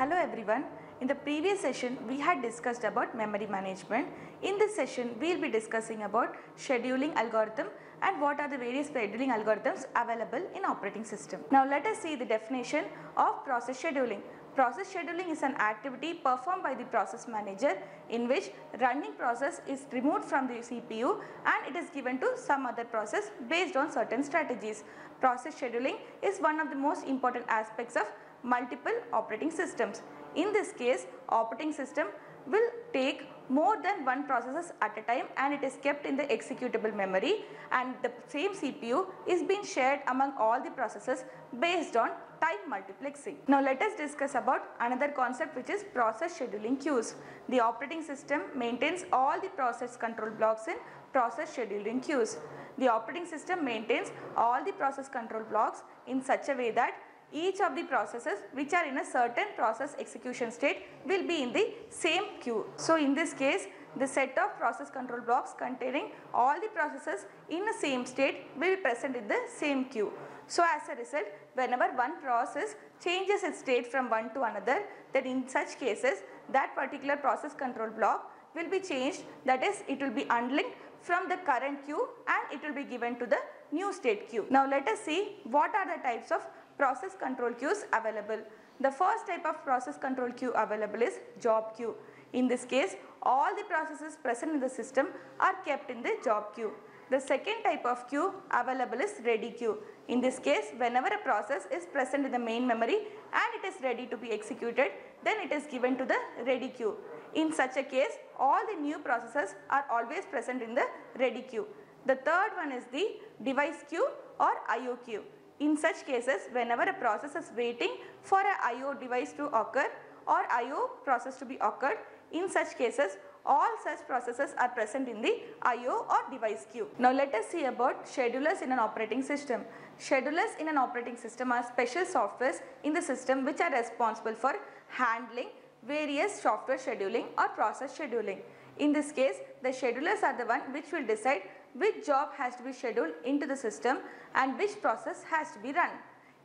Hello everyone. In the previous session we had discussed about memory management. In this session we will be discussing about scheduling algorithm and what are the various scheduling algorithms available in operating system. Now let us see the definition of process scheduling. Process scheduling is an activity performed by the process manager in which running process is removed from the CPU and it is given to some other process based on certain strategies. Process scheduling is one of the most important aspects of multiple operating systems. In this case, operating system will take more than one process at a time and it is kept in the executable memory, and the same CPU is being shared among all the processes based on time multiplexing. Now let us discuss about another concept, which is process scheduling queues. The operating system maintains all the process control blocks in process scheduling queues. The operating system maintains all the process control blocks in such a way that each of the processes which are in a certain process execution state will be in the same queue. So in this case, the set of process control blocks containing all the processes in the same state will be present in the same queue. So as a result, whenever one process changes its state from one to another, then in such cases that particular process control block will be changed, that is, it will be unlinked from the current queue and it will be given to the new state queue. Now let us see what are the types of process control queues available. The first type of process control queue available is job queue. In this case, all the processes present in the system are kept in the job queue. The second type of queue available is ready queue. In this case, whenever a process is present in the main memory and it is ready to be executed, then it is given to the ready queue. In such a case, all the new processes are always present in the ready queue. The third one is the device queue or IO queue. In such cases, whenever a process is waiting for an IO device to occur or IO process to be occurred, in such cases all such processes are present in the IO or device queue. Now let us see about schedulers in an operating system. Schedulers in an operating system are special softwares in the system which are responsible for handling various software scheduling or process scheduling. In this case, the schedulers are the one which will decide which job has to be scheduled into the system and which process has to be run.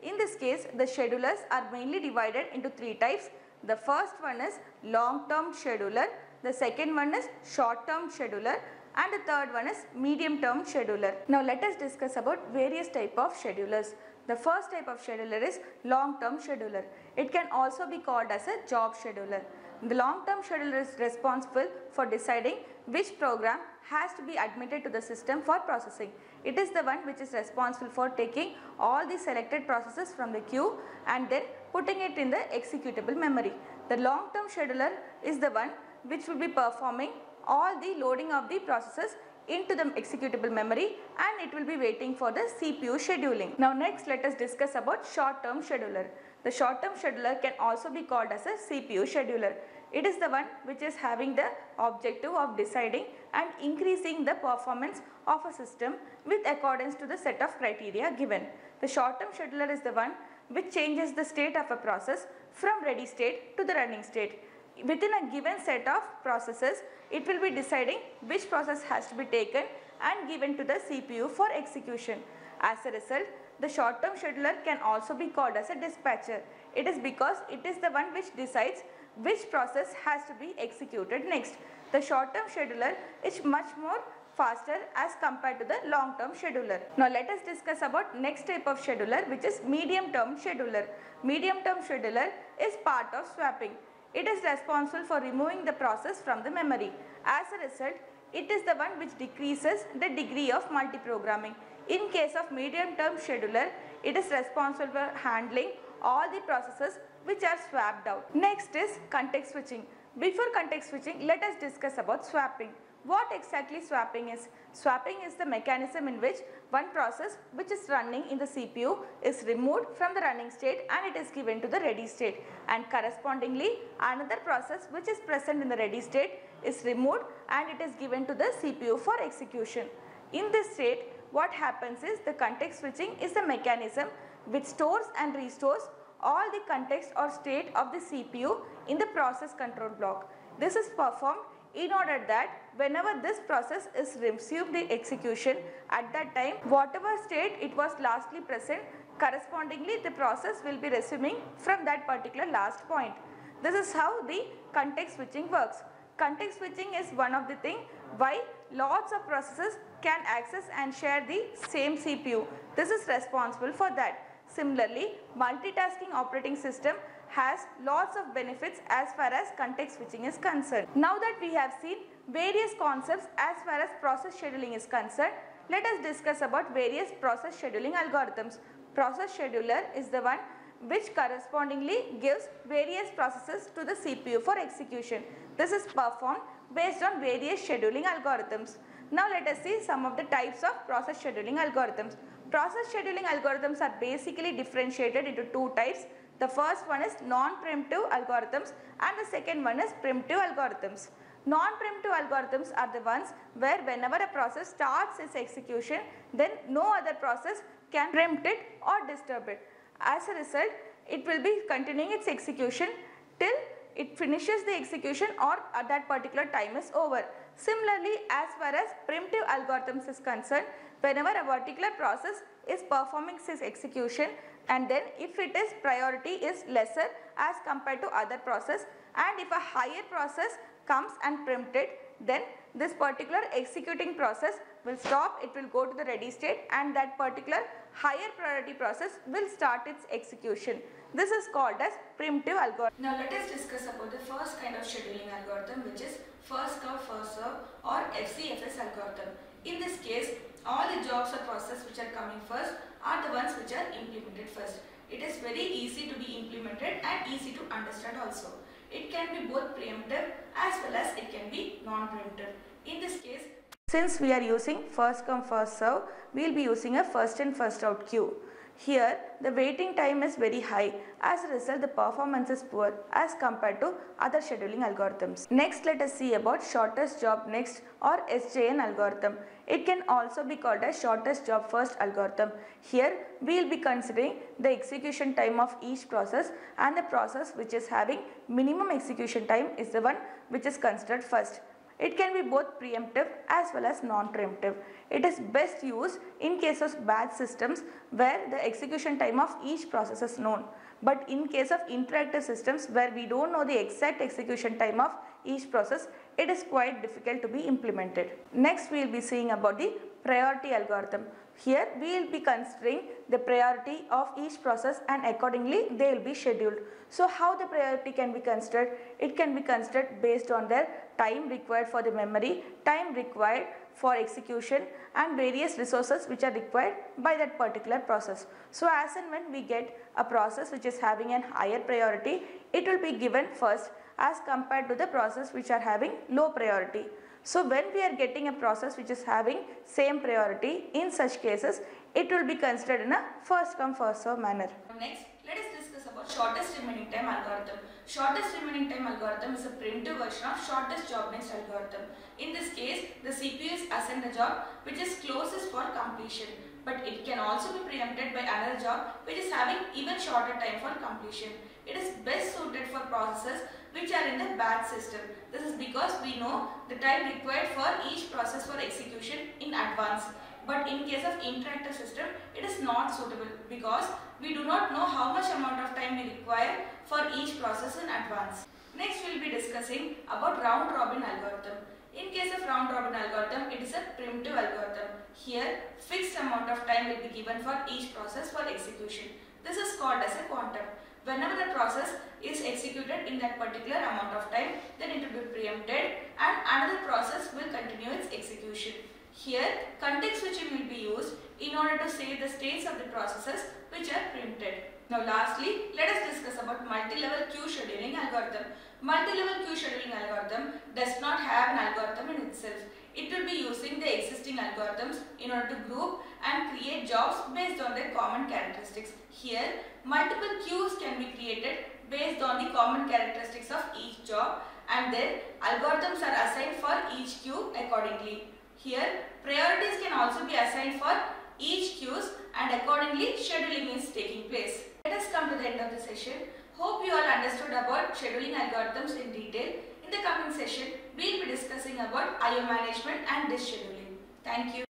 In this case, the schedulers are mainly divided into three types. The first one is long-term scheduler, the second one is short-term scheduler, and the third one is medium-term scheduler. Now let us discuss about various types of schedulers. The first type of scheduler is long-term scheduler. It can also be called as a job scheduler. The long-term scheduler is responsible for deciding which program has to be admitted to the system for processing. It is the one which is responsible for taking all the selected processes from the queue and then putting it in the executable memory. The long-term scheduler is the one which will be performing all the loading of the processes into the executable memory and it will be waiting for the CPU scheduling. Now next let us discuss about short-term scheduler. The short-term scheduler can also be called as a CPU scheduler. It is the one which is having the objective of deciding and increasing the performance of a system with accordance to the set of criteria given. The short-term scheduler is the one which changes the state of a process from ready state to the running state. Within a given set of processes, it will be deciding which process has to be taken and given to the CPU for execution. As a result, the short-term scheduler can also be called as a dispatcher. It is because it is the one which decides which process has to be executed next. The short-term scheduler is much more faster as compared to the long-term scheduler. Now let us discuss about next type of scheduler, which is medium-term scheduler. Medium-term scheduler is part of swapping. It is responsible for removing the process from the memory. As a result, it is the one which decreases the degree of multiprogramming. In case of medium-term scheduler, it is responsible for handling all the processes which are swapped out. Next is context switching. Before context switching, let us discuss about swapping. What exactly swapping is? Swapping is the mechanism in which one process which is running in the CPU is removed from the running state and it is given to the ready state, and correspondingly another process which is present in the ready state is removed and it is given to the CPU for execution. In this state, what happens is the context switching is a mechanism which stores and restores all the context or state of the CPU in the process control block. This is performed in order that whenever this process is resumed the execution, at that time whatever state it was lastly present, correspondingly the process will be resuming from that particular last point. This is how the context switching works. Context switching is one of the things why lots of processes can access and share the same CPU. This is responsible for that. Similarly, multitasking operating system has lots of benefits as far as context switching is concerned. Now that we have seen various concepts as far as process scheduling is concerned, let us discuss about various process scheduling algorithms. Process scheduler is the one which correspondingly gives various processes to the CPU for execution. This is performed based on various scheduling algorithms. Now let us see some of the types of process scheduling algorithms. Process scheduling algorithms are basically differentiated into two types. The first one is non-preemptive algorithms and the second one is preemptive algorithms. Non-preemptive algorithms are the ones where whenever a process starts its execution, then no other process can preempt it or disturb it. As a result, it will be continuing its execution till it finishes the execution or that particular time is over. Similarly, as far as preemptive algorithms is concerned, whenever a particular process is performing its execution and then if it is priority is lesser as compared to other process, and if a higher process comes and preempt it, then this particular executing process will stop, it will go to the ready state and that particular higher priority process will start its execution. This is called as preemptive algorithm. Now let us discuss about the first kind of scheduling algorithm, which is first come first serve or FCFS algorithm. In this case, all the jobs or processes which are coming first are the ones which are implemented first. It is very easy to be implemented and easy to understand also. It can be both preemptive as well as it can be non-preemptive. In this case, since we are using first come first serve, we will be using a first in first out queue. Here the waiting time is very high, as a result the performance is poor as compared to other scheduling algorithms. Next, let us see about shortest job next or SJN algorithm. It can also be called as shortest job first algorithm. Here we will be considering the execution time of each process, and the process which is having minimum execution time is the one which is considered first. It can be both preemptive as well as non-preemptive. It is best used in case of batch systems where the execution time of each process is known. But in case of interactive systems where we don't know the exact execution time of each process, it is quite difficult to be implemented. Next, we will be seeing about the priority algorithm. Here we will be considering the priority of each process and accordingly they will be scheduled. So how the priority can be considered? It can be considered based on their time required for the memory, time required for execution and various resources which are required by that particular process. So as and when we get a process which is having a higher priority, it will be given first as compared to the process which are having low priority. So when we are getting a process which is having same priority, in such cases it will be considered in a first come first serve manner. Next, let us discuss about shortest remaining time algorithm. Shortest remaining time algorithm is a primitive version of shortest job next algorithm. In this case, the CPU is assigned a job which is closest for completion, but it can also be preempted by another job which is having even shorter time for completion. It is best suited for processes which are in the batch system. This is because we know the time required for each process for execution in advance. But in case of interactive system, it is not suitable because we do not know how much amount of time we require for each process in advance. Next, we will be discussing about round robin algorithm. In case of round robin algorithm, it is a primitive algorithm. Here, fixed amount of time will be given for each process for execution. This is called as a quantum. Whenever the process is executed in that particular amount of time, then it will be preempted and another process will continue its execution. Here, context switching will be used in order to save the states of the processes which are preempted. Now lastly, let us discuss about multi-level queue scheduling algorithm. Multi-level queue scheduling algorithm does not have an algorithm in itself. It will be using the existing algorithms in order to group and create jobs based on their common characteristics. Here, multiple queues can be created based on the common characteristics of each job, and then algorithms are assigned for each queue accordingly. Here, priorities can also be assigned for each queues and accordingly scheduling is taking place. Let us come to the end of the session. Hope you all understood about scheduling algorithms in detail. In the coming session, we will be discussing about I/O management and disk scheduling. Thank you.